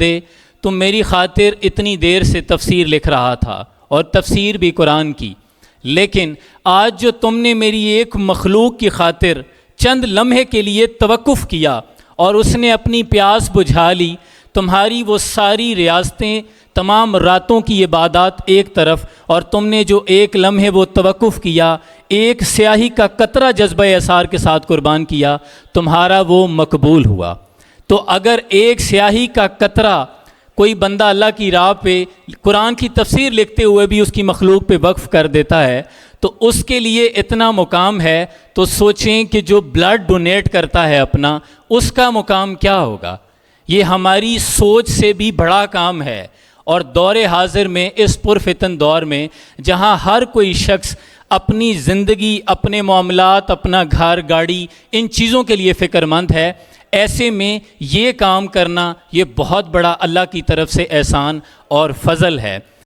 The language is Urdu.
دے تو میری خاطر اتنی دیر سے تفسیر لکھ رہا تھا اور تفسیر بھی قرآن کی، لیکن آج جو تم نے میری ایک مخلوق کی خاطر چند لمحے کے لیے توقف کیا اور اس نے اپنی پیاس بجھا لی، تمہاری وہ ساری ریاستیں، تمام راتوں کی عبادات ایک طرف، اور تم نے جو ایک لمحے وہ توقف کیا، ایک سیاہی کا قطرہ جذبہ اثار کے ساتھ قربان کیا، تمہارا وہ مقبول ہوا۔ تو اگر ایک سیاہی کا قطرہ کوئی بندہ اللہ کی راہ پہ قرآن کی تفسیر لکھتے ہوئے بھی اس کی مخلوق پہ وقف کر دیتا ہے تو اس کے لیے اتنا مقام ہے، تو سوچیں کہ جو بلڈ ڈونیٹ کرتا ہے اپنا، اس کا مقام کیا ہوگا۔ یہ ہماری سوچ سے بھی بڑا کام ہے، اور دور حاضر میں اس پرفتن دور میں جہاں ہر کوئی شخص اپنی زندگی، اپنے معاملات، اپنا گھر گاڑی، ان چیزوں کے لیے فکر مند ہے، ایسے میں یہ کام کرنا یہ بہت بڑا اللہ کی طرف سے احسان اور فضل ہے۔